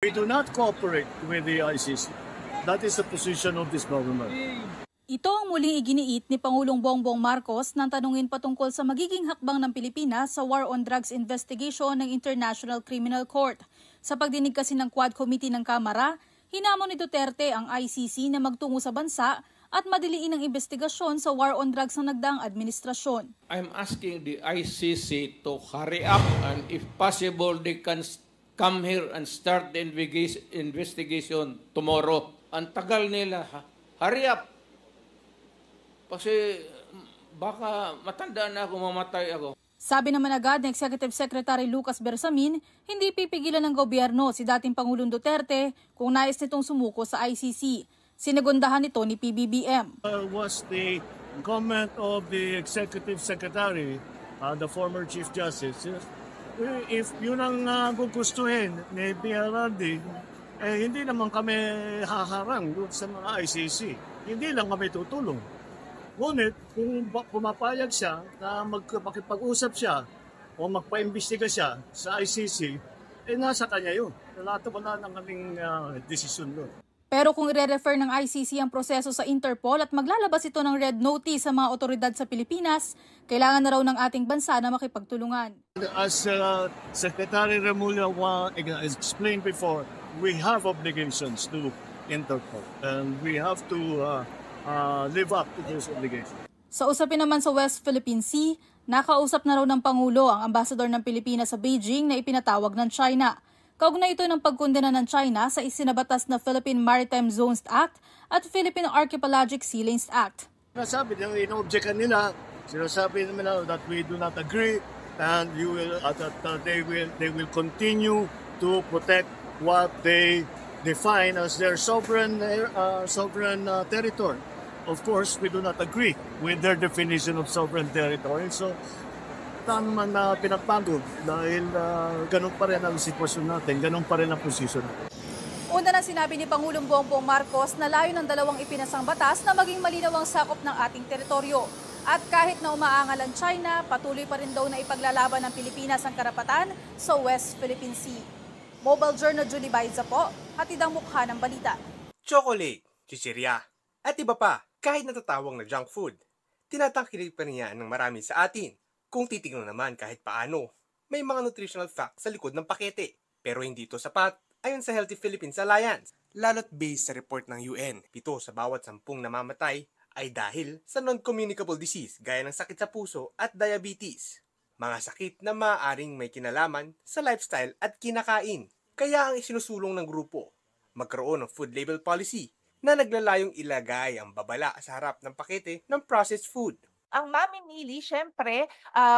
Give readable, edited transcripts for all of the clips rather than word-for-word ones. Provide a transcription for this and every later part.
We do not cooperate with the ICC. That is the position of this government. Ito ang muling iginiit ni Pangulong Bongbong Marcos nang tanungin patungkol sa magiging hakbang ng Pilipinas sa War on Drugs investigation ng International Criminal Court. Sa pagdinig kasi ng Quad Committee ng Kamara, hinamon ni Duterte ang ICC na magtungo sa bansa at madiliin ang investigasyon sa war on drugs ng nagdaang administrasyon. I'm asking the ICC to hurry up and if possible they can come here and start the investigation tomorrow. Ang tagal nila, hurry up. Kasi baka matanda na ako, mamatay ako. Sabi naman agad ng Executive Secretary Lucas Bersamin, hindi pipigilan ng gobyerno si dating Pangulong Duterte kung nais nitong sumuko sa ICC. Sinagundahan ito ni PBBM. Was the comment of the Executive Secretary, the former Chief Justice, if yun ang gugustuhin ni PRRD, hindi naman kami haharang sa mga ICC. Hindi lang kami tutulong. Ngunit kung pumapayag siya na makipag-usap siya o magpa-imbestiga siya sa ICC, nasa kanya yun. Wala ng kaming desisyon doon. Pero kung i-refer ng ICC ang proseso sa Interpol at maglalabas ito ng red notice sa mga otoridad sa Pilipinas, kailangan na raw ng ating bansa na makipagtulungan. As Secretary Remulla explained before, we have obligations to Interpol and we have to live up to those obligations. Sa usapin naman sa West Philippine Sea, nakausap na raw ng Pangulo ang ambasador ng Pilipinas sa Beijing na ipinatawag ng China. Kaugnay ito ng pagkondena ng China sa isinabatas na Philippine Maritime Zones Act at Philippine Archipelagic Sea Lanes Act. Sinasabi nila, ino-objectan nila, sinasabi nila that we do not agree and they will continue to protect what they define as their sovereign territory. Of course, we do not agree with their definition of sovereign territory. So, naman na pinapagod dahil ganun pa rin ang sitwasyon natin, ganun pa rin ang posisyon. Una nang sinabi ni Pangulong Bongbong Marcos na layo ng dalawang ipinasang batas na maging malinaw ang sakop ng ating teritoryo. At kahit na umaangal ang China, patuloy pa rin daw na ipaglalaban ng Pilipinas ang karapatan sa West Philippine Sea. Mobile Journal Julie Baiza po, hatid ang mukha ng balita. Chocolate, chichirya, at iba pa, kahit natatawag na junk food, tinatangkilik pa niya ng marami sa atin. Kung titignan naman kahit paano, may mga nutritional facts sa likod ng pakete. Pero hindi ito sapat ayon sa Healthy Philippines Alliance. Lalo't based sa report ng UN, 7 sa bawat 10 namamatay ay dahil sa non-communicable disease gaya ng sakit sa puso at diabetes. Mga sakit na maaaring may kinalaman sa lifestyle at kinakain. Kaya ang isinusulong ng grupo, magkaroon ng food label policy na naglalayong ilagay ang babala sa harap ng pakete ng processed food. Ang mamimili, syempre,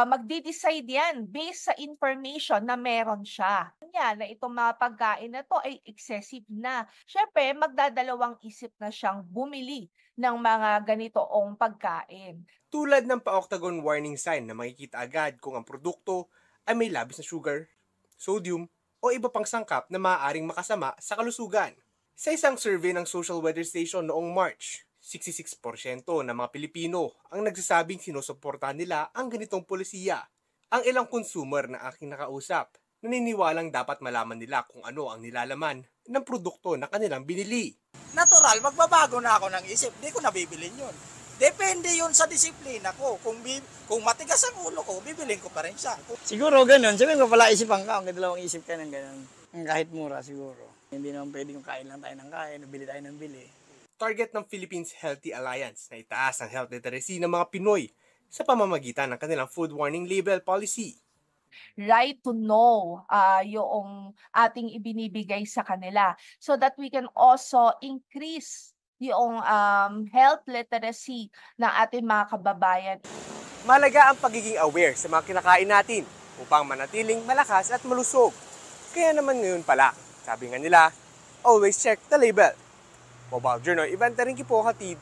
magde-decide yan based sa information na meron siya. Na itong mga pagkain na to ay excessive na. Syempre, magdadalawang isip na siyang bumili ng mga ganitoong pagkain. Tulad ng pa-octagon warning sign na makikita agad kung ang produkto ay may labis na sugar, sodium, o iba pang sangkap na maaaring makasama sa kalusugan. Sa isang survey ng Social Weather Station noong March, 66% ng mga Pilipino ang nagsasabing sinusuportahan nila ang ganitong polisiya. Ang ilang consumer na aking nakausap, naniniwalang dapat malaman nila kung ano ang nilalaman ng produkto na kanilang binili. Natural, magbabago na ako ng isip, di ko nabibilin yun. Depende yun sa disiplina ko. Kung matigas ang ulo ko, bibilin ko pa rin siya. Siguro ganun. Sabihin ko pala isipan ka, ang dalawang isip ka ng ganun. Kahit mura siguro. Hindi naman pwedeng kain lang tayo ng kain, bili tayo ng bili. Target ng Philippines Healthy Alliance na itaas ang health literacy ng mga Pinoy sa pamamagitan ng kanilang food warning label policy. Right to know yung ating ibinibigay sa kanila so that we can also increase yung health literacy ng ating mga kababayan. Malaga ang pagiging aware sa mga kinakain natin upang manatiling malakas at malusog. Kaya naman ngayon pala, sabi nga nila, always check the label. Mobile Journal, Ivanta rin po hatid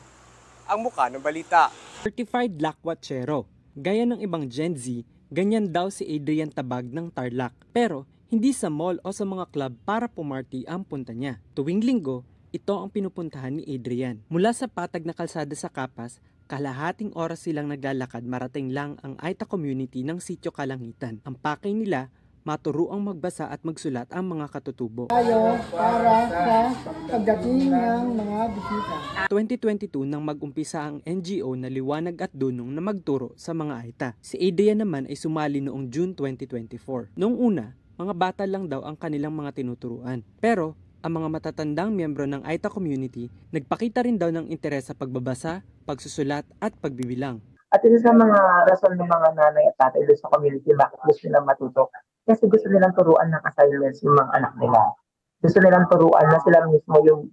ang mukha ng balita. Certified Lakwachero. Gaya ng ibang Gen Z, ganyan daw si Adrian Tabag ng Tarlac. Pero hindi sa mall o sa mga club para pumarty ang punta niya. Tuwing linggo, ito ang pinupuntahan ni Adrian. Mula sa patag na kalsada sa Kapas, kalahating oras silang naglalakad marating lang ang Aita community ng Sitio Kalangitan. Ang pakay nila, maturuang magbasa at magsulat ang mga katutubo. Tayo para sa pagdating ng mga bisita. 2022 nang mag-umpisa ang NGO na Liwanag at Dunong na magturo sa mga Aita. Si Adrian naman ay sumali noong June 2024. Noong una, mga bata lang daw ang kanilang mga tinuturuan. Pero ang mga matatandang miyembro ng Aita community nagpakita rin daw ng interes sa pagbabasa, pagsusulat at pagbibilang. At isa sa mga rason ng mga nanay at tatay doon sa community bakit gusto nilang matuto, kasi gusto nilang turuan ng assignments yung mga anak nila. Gusto nilang turuan na sila mismo yung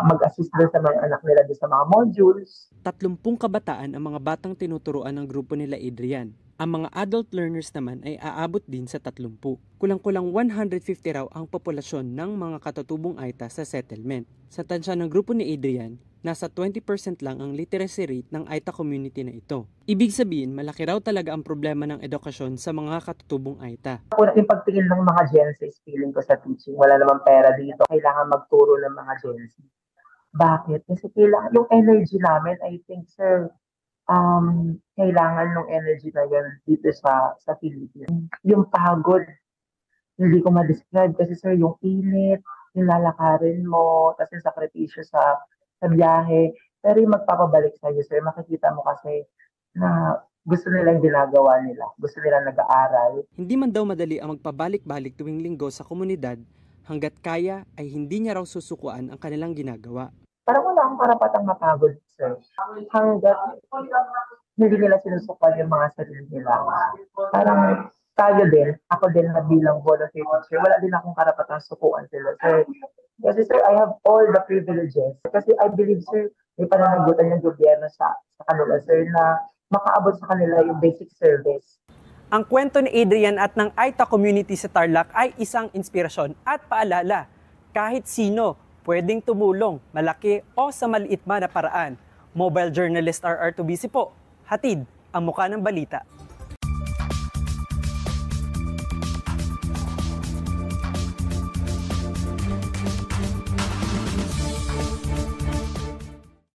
mag-assist doon sa mga anak nila doon sa mga modules. 30 kabataan ang mga batang tinuturuan ng grupo nila Adrian. Ang mga adult learners naman ay aabot din sa 30. Kulang-kulang 150 raw ang populasyon ng mga katutubong Aita sa settlement. Sa tansya ng grupo ni Adrian, nasa 20% lang ang literacy rate ng Aita community na ito. Ibig sabihin, malaki raw talaga ang problema ng edukasyon sa mga katutubong Aita. Kung yung pagtingin ng mga Gen Z, feeling ko sa teaching, wala namang pera dito. Kailangan magturo ng mga Gen Z. Bakit? Kasi kailangan yung energy namin, I think, sir, kailangan ng energy na yan dito sa Philippines. Yung pagod, hindi ko ma-describe kasi sir, yung init, yung lalakarin mo, tapos yung sakripisyo sa biyahe, pero yung magpapabalik sa iyo sir, makikita mo kasi na gusto nilang ginagawa nila, gusto nilang nag-aaral. Hindi man daw madali ang magpabalik-balik tuwing linggo sa komunidad, hanggat kaya ay hindi niya raw susukuan ang kanilang ginagawa. Parang wala akong karapatang mapagod, sir. Hanggat hindi nila sinusukan yung mga sarili nila. Parang tayo din, ako din na bilang volunteer teacher, wala din akong karapatang sukuan sila, sir. Kasi sir, I have all the privileges. Kasi I believe, sir, may pananagutan yung gobyerno sa kanila, sir, na makaabot sa kanila yung basic service. Ang kwento ni Adrian at ng Aita community sa Tarlac ay isang inspirasyon at paalala. Kahit sino, pwedeng tumulong, malaki o sa maliit man na paraan. Mobile journalist RR2BC po, hatid ang muka ng balita.